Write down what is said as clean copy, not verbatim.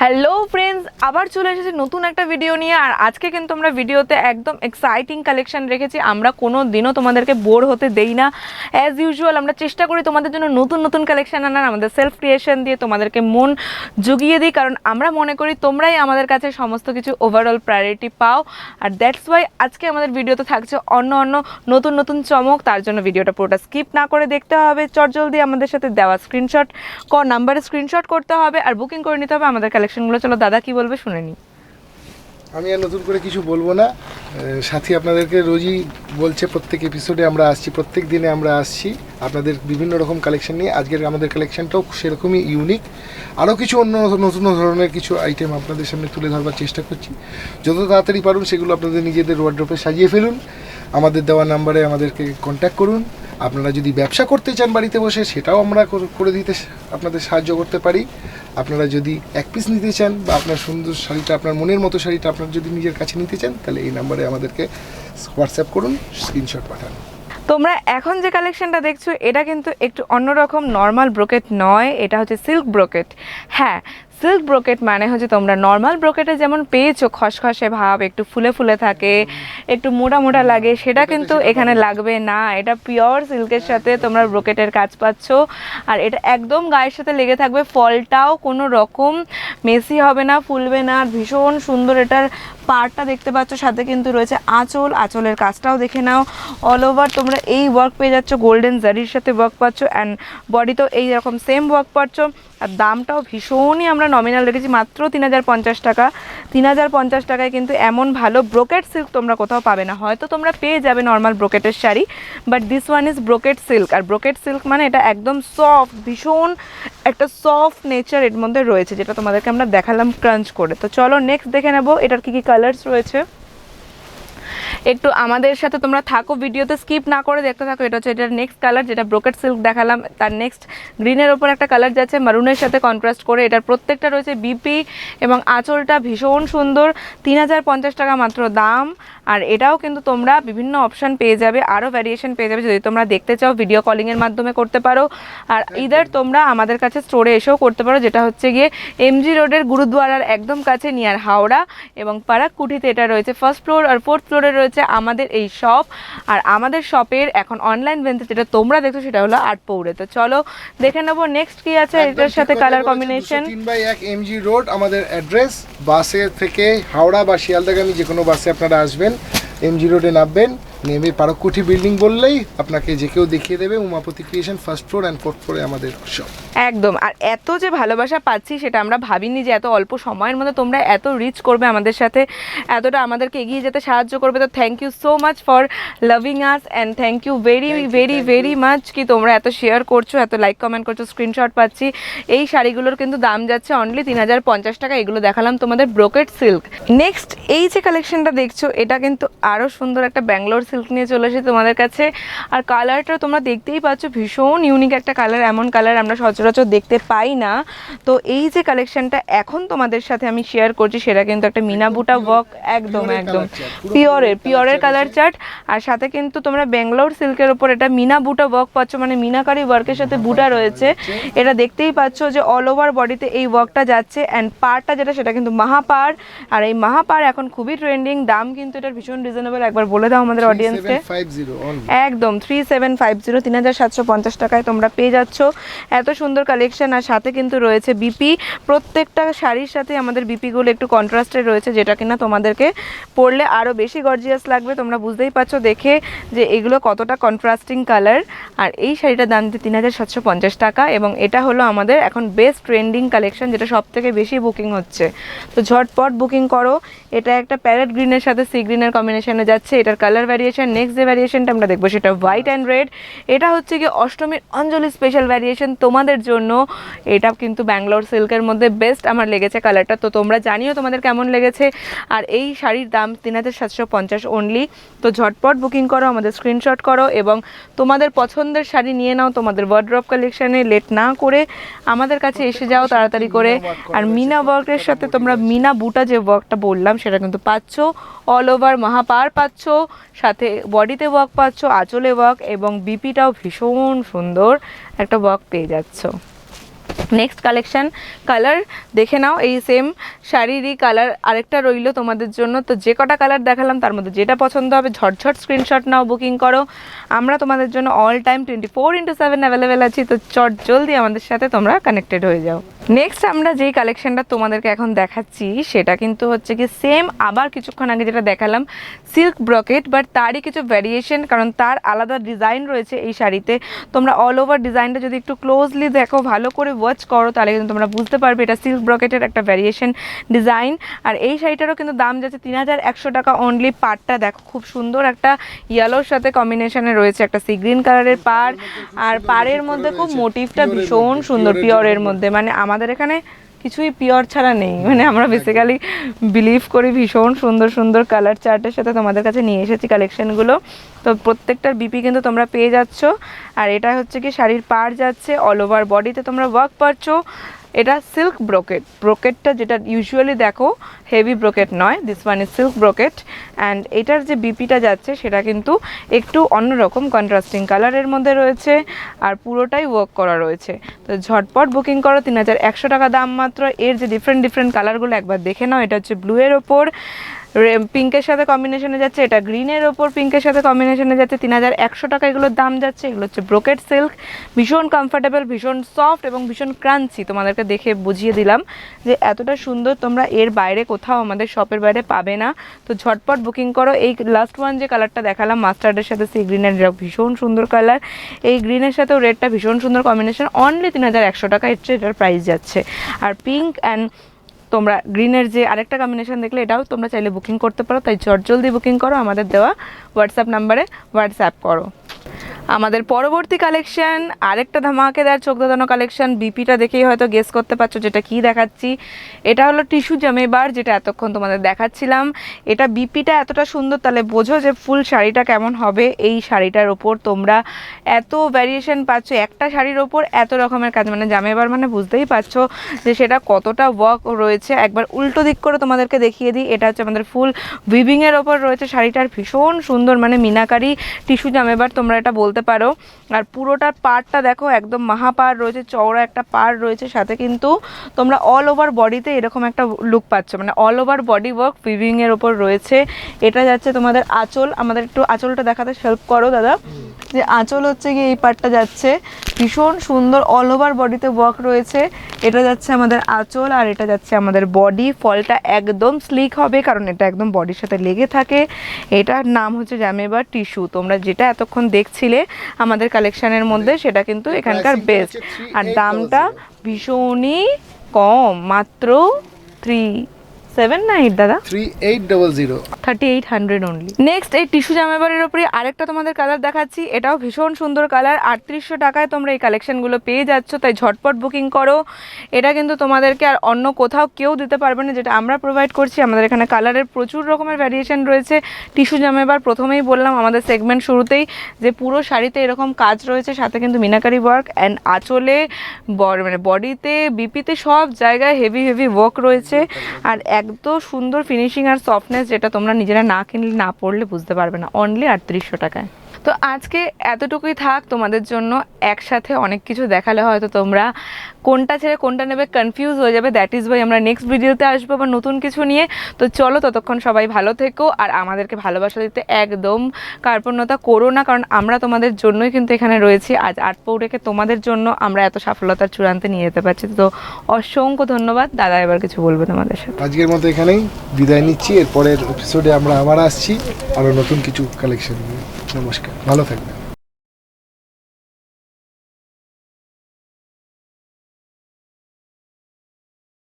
Hello friends, আবার চলে এসেছি নতুন একটা ভিডিও নিয়ে। আর আজকে কিন্তু আমরা ভিডিওতে একদম এক্সাইটিং কালেকশন রেখেছি। আমরা কোনো দিনও তোমাদেরকে বোর হতে দেই না। অ্যাজ ইউজুয়াল আমরা চেষ্টা করি তোমাদের জন্য নতুন নতুন কালেকশন আনার, আমাদের সেলফ ক্রিয়েশন দিয়ে তোমাদেরকে মন জুগিয়ে দিই, কারণ আমরা মনে করি তোমরাই আমাদের কাছে সমস্ত কিছু ওভারঅল প্রায়োরিটি পাও। আর দ্যাটস ওয়াই আজকে আমাদের ভিডিওতে থাকছে অন্য নতুন নতুন চমক। তার জন্য ভিডিওটা পুরোটা স্কিপ না করে দেখতে হবে। চটজলদি আমাদের সাথে দেওয়া স্ক্রিনশট নাম্বারে স্ক্রিনশট করতে হবে আর বুকিং করে নিতে হবে আমাদের কালেকশনগুলো। চলো দাদা কি বলবে শুনে নিই। আমি আর নতুন করে কিছু বলবো না। সাথী আপনাদেরকে রোজই বলছে, প্রত্যেক এপিসোডে আমরা আসছি, প্রত্যেক দিনে আমরা আসছি আপনাদের বিভিন্ন রকম কালেকশন নিয়ে। আজকের আমাদের কালেকশনটাও সেরকমই ইউনিক। আরও কিছু অন্য নতুন ধরনের কিছু আইটেম আপনাদের সামনে তুলে ধরবার চেষ্টা করছি। যত তাড়াতাড়ি পারুন সেগুলো আপনাদের নিজেদের ওয়ার্ড্রপে সাজিয়ে ফেলুন। আমাদের দেওয়া নাম্বারে আমাদেরকে কন্ট্যাক্ট করুন। আপনারা যদি ব্যবসা করতে চান বাড়িতে বসে, সেটাও আমরা করে দিতে আপনাদের সাহায্য করতে পারি। আপনারা যদি এক পিস নিতে চান বা আপনার সুন্দর শাড়িটা, আপনার মনের মতো শাড়িটা আপনার যদি নিজের কাছে নিতে চান, তাহলে এই নাম্বারে আমাদেরকে হোয়াটসঅ্যাপ করুন, স্ক্রিনশট পাঠান। তোমরা এখন যে কালেকশনটা দেখছো এটা কিন্তু একটু অন্যরকম, নর্মাল ব্রোকেট নয়, এটা হচ্ছে সিল্ক ব্রোকেট। হ্যাঁ, সিল্ক ব্রোকেট মানে হচ্ছে তোমরা নর্মাল ব্রোকেটে যেমন পেয়েছো খসখসে ভাব, একটু ফুলে ফুলে থাকে, একটু মোটা মোটা লাগে, সেটা কিন্তু এখানে লাগবে না। এটা পিওর সিল্কের সাথে তোমরা ব্রোকেটের কাজ পাচ্ছ। আর এটা একদম গায়ের সাথে লেগে থাকবে। ফলটাও কোনো রকম মেসি হবে না, ফুলবে না। আর ভীষণ সুন্দর এটার পাড়টা দেখতে পাচ্ছ, সাথে কিন্তু রয়েছে আঁচলের কাজটাও দেখে নাও। অল ওভার তোমরা এই ওয়ার্ক পেয়ে যাচ্ছ, গোল্ডেন জারির সাথে ওয়ার্ক পাচ্ছ, অ্যান্ড বডিতেও এইরকম সেম ওয়ার্ক পাচ্ছ। আর দামটাও ভীষণই আমরা নমিনাল রেখেছি, মাত্র 3050 টাকা। 3050 টাকায় কিন্তু এমন ভালো ব্রোকেট সিল্ক তোমরা কোথাও পাবে না। হয়তো তোমরা পেয়ে যাবে নর্মাল ব্রোকেটের sari, but this one is brocade silk. আর ব্রোকেট সিল্ক মানে এটা একদম সফট, ভীষণ একটা সফট নেচার এর মধ্যে রয়েছে, যেটা তোমাদেরকে আমরা দেখালাম ক্রাঞ্চ করে। তো চলো নেক্সট দেখে নেবো এটার কী কী কালার্স রয়েছে। একটু আমাদের সাথে তোমরা থাকো, ভিডিওতে স্কিপ না করে দেখতে থাকো। এটা হচ্ছে এটার নেক্সট কালার, যেটা ব্রোকেট সিল্ক দেখালাম, তার নেক্সট গ্রিনের ওপর একটা কালার যাচ্ছে মারুনের সাথে কন্ট্রাস্ট করে। এটার প্রত্যেকটা রয়েছে বিপি এবং আঁচলটা ভীষণ সুন্দর। 3050 টাকা মাত্র দাম। আর এটাও কিন্তু তোমরা বিভিন্ন অপশান পেয়ে যাবে, আরও ভ্যারিয়েশন পেয়ে যাবে। যদি তোমরা দেখতে চাও ভিডিও কলিংয়ের মাধ্যমে করতে পারো, আর ইদার তোমরা আমাদের কাছে স্টোরে এসেও করতে পারো, যেটা হচ্ছে গিয়ে এমজি রোডের গুরুদ্বারার একদম কাছে নিয়ার হাওড়া, এবং পারাককুঠিতে এটা রয়েছে ফার্স্ট ফ্লোর, আর ফোর্থ ফ্লোরে রয়েছে আমাদের এই শপ। আর আমাদের শপের এখন অনলাইন ভেন্সে যেটা তোমরা দেখছো সেটা হলো আটপৌরে। তো চলো দেখে নেবো নেক্সট কি আছে এটার সাথে কালার কম্বিনেশন। 3/1 এমজি রোড আমাদের অ্যাড্রেস। বাসে থেকে হাওড়া বা শিয়ালদাগামী যে কোনো বাসে আপনারা আসবেন, এমজি রোডে নামবেন, নেমে পারকুঠি বিল্ডিং বললেই আপনাকে যে কেউ দেখিয়ে দেবে। Umapati creation first floor and fourth ফ্লোরে আমাদের শপ। একদম। আর এত যে ভালোবাসা পাচ্ছি সেটা আমরা ভাবিনি, যে এত অল্প সময়ের মধ্যে তোমরা এত রিচ করবে আমাদের সাথে, এতটা আমাদেরকে এগিয়ে যেতে সাহায্য করবে। তো thank you so much for loving us, and thank you very much কি তোমরা এত শেয়ার করছো, এত লাইক কমেন্ট করছো, স্ক্রিনশট পাচ্ছি। এই শাড়িগুলোর কিন্তু দাম যাচ্ছে অনলি 3050 টাকা। এগুলো দেখালাম তোমাদের ব্রোকেট সিল্ক। নেক্সট এই যে কালেকশনটা দেখছো এটা কিন্তু আরও সুন্দর একটা ব্যাঙ্গালোর সিল্ক নিয়ে চলে এসেছে তোমাদের কাছে। আর কালারটা তোমরা দেখতেই পাচ্ছ, ভীষণ ইউনিক একটা কালার। এমন কালার আমরা সচরাচর দেখতে পাই না। তো এই যে কালেকশনটা এখন তোমাদের সাথে আমি শেয়ার করছি সেটা কিন্তু একটা মিনা বুটা ওয়ার্ক, একদম পিওরের কালার চার্ট। আর সাথে কিন্তু তোমরা ব্যাঙ্গালোর সিল্কের ওপর এটা মিনা বুটা ওয়ার্ক পাচ্ছ, মানে মিনাকারি ওয়ার্কের সাথে বুটা রয়েছে। এটা দেখতেই পাচ্ছ যে অল ওভার বডিতে এই ওয়ার্কটা যাচ্ছে। অ্যান্ড পাড়টা যেটা সেটা কিন্তু মাহাপাড়। আর এই মাহাপাড় এখন খুবই ট্রেন্ডিং। দাম কিন্তু এটার ভীষণ রিজনেবল, একবার বলে দাও আমাদের অডিয়েন্সকে। একদম 3750, 3750 টাকায় তোমরা পেয়ে যাচ্ছ এত সুন্দর কালেকশন। আর সাথে কিন্তু রয়েছে বিপি। প্রত্যেকটা শাড়ির সাথে আমাদের বিপিগুলো একটু কন্ট্রাস্টেড রয়েছে, যেটা কিনা তোমাদেরকে পরলে আরও বেশি গর্জিয়াস লাগবে। তোমরা বুঝতেই পারছো দেখে যে এগুলো কতটা কন্ট্রাস্টিং কালার। আর এই শাড়িটার দাম 3750 টাকা, এবং এটা হলো আমাদের এখন বেস্ট ট্রেন্ডিং কালেকশন, যেটা সব থেকে বেশি বুকিং হচ্ছে। তো ঝটপট বুকিং করো। এটা একটা প্যারেট গ্রিনের সাথে সি গ্রিনের কম্বিনেশনে যাচ্ছে। এটার কালার ভ্যারিয়েশন, নেক্সট যে ভ্যারিয়েশনটা আমরা দেখবো সেটা হোয়াইট অ্যান্ড রেড। এটা হচ্ছে কি অষ্টমীর অঞ্জলি স্পেশাল ভ্যারিয়েশন তোমাদের জন্য। এটা কিন্তু ব্যাঙ্গালোর সিল্কের মধ্যে বেস্ট আমার লেগেছে কালারটা। তো তোমরা জানিও তোমাদের কেমন লেগেছে। আর এই শাড়ির দাম 3750 অনলি। তো ঝটপট বুকিং করো, আমাদের স্ক্রিনশট করো এবং তোমাদের পছন্দের শাড়ি নিয়ে নাও তোমাদের ওয়ার্ড্রপ কালেকশানে। লেট না করে আমাদের কাছে এসে যাও তাড়াতাড়ি করে। আর মিনা ওয়ার্কের সাথে তোমরা মিনা বুটা যে ওয়ার্কটা বললাম সেটা কিন্তু পাচ্ছ। অল ওভার মাহাপার পাচ্ছ, সাথে বডিতে ওয়ার্ক পাচ্ছ, আঁচলে ওয়ার্ক, এবং বিপিটাও ভীষণ সুন্দর একটা ওয়ার্ক পেয়ে যাচ্ছ। নেক্সট কালেকশন কালার দেখে নাও, এই সেম শাড়িরই কালার আরেকটা রইলো তোমাদের জন্য। তো যে কটা কালার দেখালাম তার মধ্যে যেটা পছন্দ হবে ঝটঝট স্ক্রিনশট নাও, বুকিং করো। আমরা তোমাদের জন্য অল টাইম 24/7 অ্যাভেলেবেল আছি। তো চট জলদি আমাদের সাথে তোমরা কানেক্টেড হয়ে যাও। নেক্সট আমরা যেই কালেকশনটা তোমাদেরকে এখন দেখাচ্ছি সেটা কিন্তু হচ্ছে কি সেম আবার কিছুক্ষণ আগে যেটা দেখালাম সিল্ক ব্রকেট, বাট তারই কিছু ভ্যারিয়েশন, কারণ তার আলাদা ডিজাইন রয়েছে এই শাড়িতে। তোমরা অল ওভার ডিজাইনটা যদি একটু ক্লোজলি দেখো, ভালো করে ওয়াচ করো, তাহলে কিন্তু তোমরা বুঝতে পারবে এটা সিল্ক ব্রকেটের একটা ভ্যারিয়েশন ডিজাইন। আর এই শাড়িটারও কিন্তু দাম যাচ্ছে 3100 টাকা অনলি। পাড়টা দেখো খুব সুন্দর একটা ইয়েলোর সাথে কম্বিনেশনে রয়েছে, একটা সি গ্রিন কালারের পাড়, আর পাড়ের মধ্যে খুব মোটিভটা ভীষণ সুন্দর পিওরের মধ্যে। মানে আমাদের এখানে কিছুই পিওর ছাড়া নেই, মানে আমরা বেসিক্যালি বিলিভ করি ভীষণ সুন্দর সুন্দর কালার চার্টের সাথে তোমাদের কাছে নিয়ে এসেছি কালেকশনগুলো। তো প্রত্যেকটার বিপি কিন্তু তোমরা পেয়ে যাচ্ছ। আর এটা হচ্ছে কি শাড়ির পাড় যাচ্ছে, অল ওভার বডিতে তোমরা ওয়ার্ক পাচ্ছ। এটা সিল্ক ব্রোকেট, ব্রোকেটটা যেটা ইউজুয়ালি দেখো হেভি ব্রোকেট নয়, this one is silk brocade. And এটার যে বিপিটা যাচ্ছে সেটা কিন্তু একটু অন্যরকম কন্ট্রাস্টিং কালারের মধ্যে রয়েছে, আর পুরোটাই ওয়ার্ক করা রয়েছে। তো ঝটপট বুকিং করো, 3100 টাকা দাম মাত্র। এর যে ডিফারেন্ট কালারগুলো একবার দেখে নাও। এটা হচ্ছে ব্লুয়ের ওপর পিঙ্কের সাথে কম্বিনেশনে যাচ্ছে, এটা গ্রিনের ওপর পিঙ্কের সাথে কম্বিনেশনে যাচ্ছে, 3100 টাকা এগুলোর দাম যাচ্ছে। এগুলো হচ্ছে ব্রোকেট সিল্ক, ভীষণ কমফোর্টেবল, ভীষণ সফট এবং ভীষণ ক্রাঞ্চি। তোমাদেরকে দেখে বুঝিয়ে দিলাম যে এতটা সুন্দর তোমরা এর বাইরে কোথাও আমাদের শপের বাইরে পাবে না। তো ঝটপট বুকিং করো। এই লাস্ট ওয়ান যে কালারটা দেখালাম মাস্টার্ডের সাথে সি গ্রিনের, ভীষণ সুন্দর কালার। এই গ্রিনের সাথেও রেডটা ভীষণ সুন্দর কম্বিনেশন, অনলি 3100 টাকা এটার প্রাইস যাচ্ছে। আর পিঙ্ক অ্যান্ড তোমরা গ্রিনের যে আরেকটা কম্বিনেশন দেখলে এটাও তোমরা চাইলে বুকিং করতে পারো। তাই জলদি বুকিং করো, আমাদের দেওয়া হোয়াটসঅ্যাপ নাম্বারে হোয়াটসঅ্যাপ করো। আমাদের পরবর্তী কালেকশন আরেকটা ধামাকেদার চোখ ধাঁধানো কালেকশন। বিপিটা দেখেই হয়তো গেস করতে পারছো যেটা কি দেখাচ্ছি। এটা হলো টিস্যু জামেবার, যেটা এতক্ষণ তোমাদের দেখাচ্ছিলাম। এটা বিপিটা এতটা সুন্দর, তাহলে বোঝো যে ফুল শাড়িটা কেমন হবে। এই শাড়িটার ওপর তোমরা এত ভ্যারিয়েশন পাচ্ছ, একটা শাড়ির ওপর এত রকমের কাজ, মানে জামেবার মানে বুঝতেই পারছো যে সেটা কতটা ওয়ার্ক রয়েছে। একবার উল্টো দিক করে তোমাদেরকে দেখিয়ে দিই। এটা হচ্ছে আমাদের ফুল উইভিংয়ের ওপর রয়েছে শাড়িটার, ভীষণ সুন্দর, মানে মিনাকারি টিস্যু জামেবার তোমরা এটা বলতে পারো। আর পুরোটার পাড়টা দেখো একদম মাহাপাড় রয়েছে, চওড়া একটা পাড় রয়েছে, সাথে কিন্তু তোমরা অল ওভার বডিতে এরকম একটা লুক পাচ্ছ, মানে all over body work weaving এর ওপর রয়েছে। এটা যাচ্ছে তোমাদের আঁচল, আমাদের একটু আঁচলটা দেখাতে হেল্প করো দাদা। যে আঁচল হচ্ছে গিয়ে এই পার্টটা যাচ্ছে, ভীষণ সুন্দর অল ওভার বডিতে ওয়ার্ক রয়েছে। এটা যাচ্ছে আমাদের আঁচল, আর এটা যাচ্ছে আমাদের বডি। ফলটা একদম স্লিক হবে, কারণ এটা একদম বডির সাথে লেগে থাকে। এটার নাম হচ্ছে জামেবার টিস্যু। তোমরা যেটা এতক্ষণ দেখছিলে আমাদের কালেকশনের মধ্যে সেটা কিন্তু এখানকার বেস্ট। আর দামটা ভীষণই কম, মাত্র 3,798 দাদা, 3800 অনলি। নেক্সট এই টিস্যু জামাবারের উপরে আরেকটা তোমাদের কালার দেখাচ্ছি। এটাও ভীষণ সুন্দর কালার, 3800 টাকায় তোমরা এই কালেকশনগুলো পেয়ে যাচ্ছ। তাই ঝটপট বুকিং করো। এটা কিন্তু তোমাদেরকে আর অন্য কোথাও কেউ দিতে পারবে না, যেটা আমরা প্রোভাইড করছি। আমাদের এখানে কালারের প্রচুর রকমের ভ্যারিয়েশন রয়েছে। টিস্যু জামাবার প্রথমেই বললাম আমাদের সেগমেন্ট শুরুতেই যে পুরো শাড়িতে এরকম কাজ রয়েছে, সাথে কিন্তু মিনাকারি ওয়ার্ক, অ্যান্ড আঁচলে মানে বডিতে বিপিতে সব জায়গায় হেভি ওয়ার্ক রয়েছে। আর এত সুন্দর ফিনিশিং আর সফটনেস, যেটা তোমরা নিজেরা না কিনলে না পড়লে বুঝতে পারবে না, অনলি 3800 টাকায়। তো আজকে এতটুকুই থাক তোমাদের জন্য। একসাথে অনেক কিছু দেখালে হয়তো তোমরা কোনটা ছেড়ে কোনটা নেবে কনফিউজ হয়ে যাবে। দ্যাট ইজ ওয়াই আমরা নেক্সট ভিডিওতে আসবো আবার নতুন কিছু নিয়ে। তো চলো, ততক্ষণ সবাই ভালো থেকো, আর আমাদেরকে ভালোবাসা দিতে একদম কার্পণ্যতা করো না, কারণ আমরা তোমাদের জন্যই কিন্তু এখানে রয়েছি। আজ আর্ট পৌডেকে তোমাদের জন্য আমরা এত সফলতার চূড়ান্তে নিয়ে যেতে পারছি। তো অসংখ্য ধন্যবাদ দাদা, এবার কিছু বলবো তোমাদের সাথে। আজকের মতো এখানেই বিদায় নিচ্ছি। এরপরের এপিসোডে আমরা আবার আসছি আরও নতুন কিছু কালেকশন নিয়ে। নমস্কার, ভালো থাকবেন।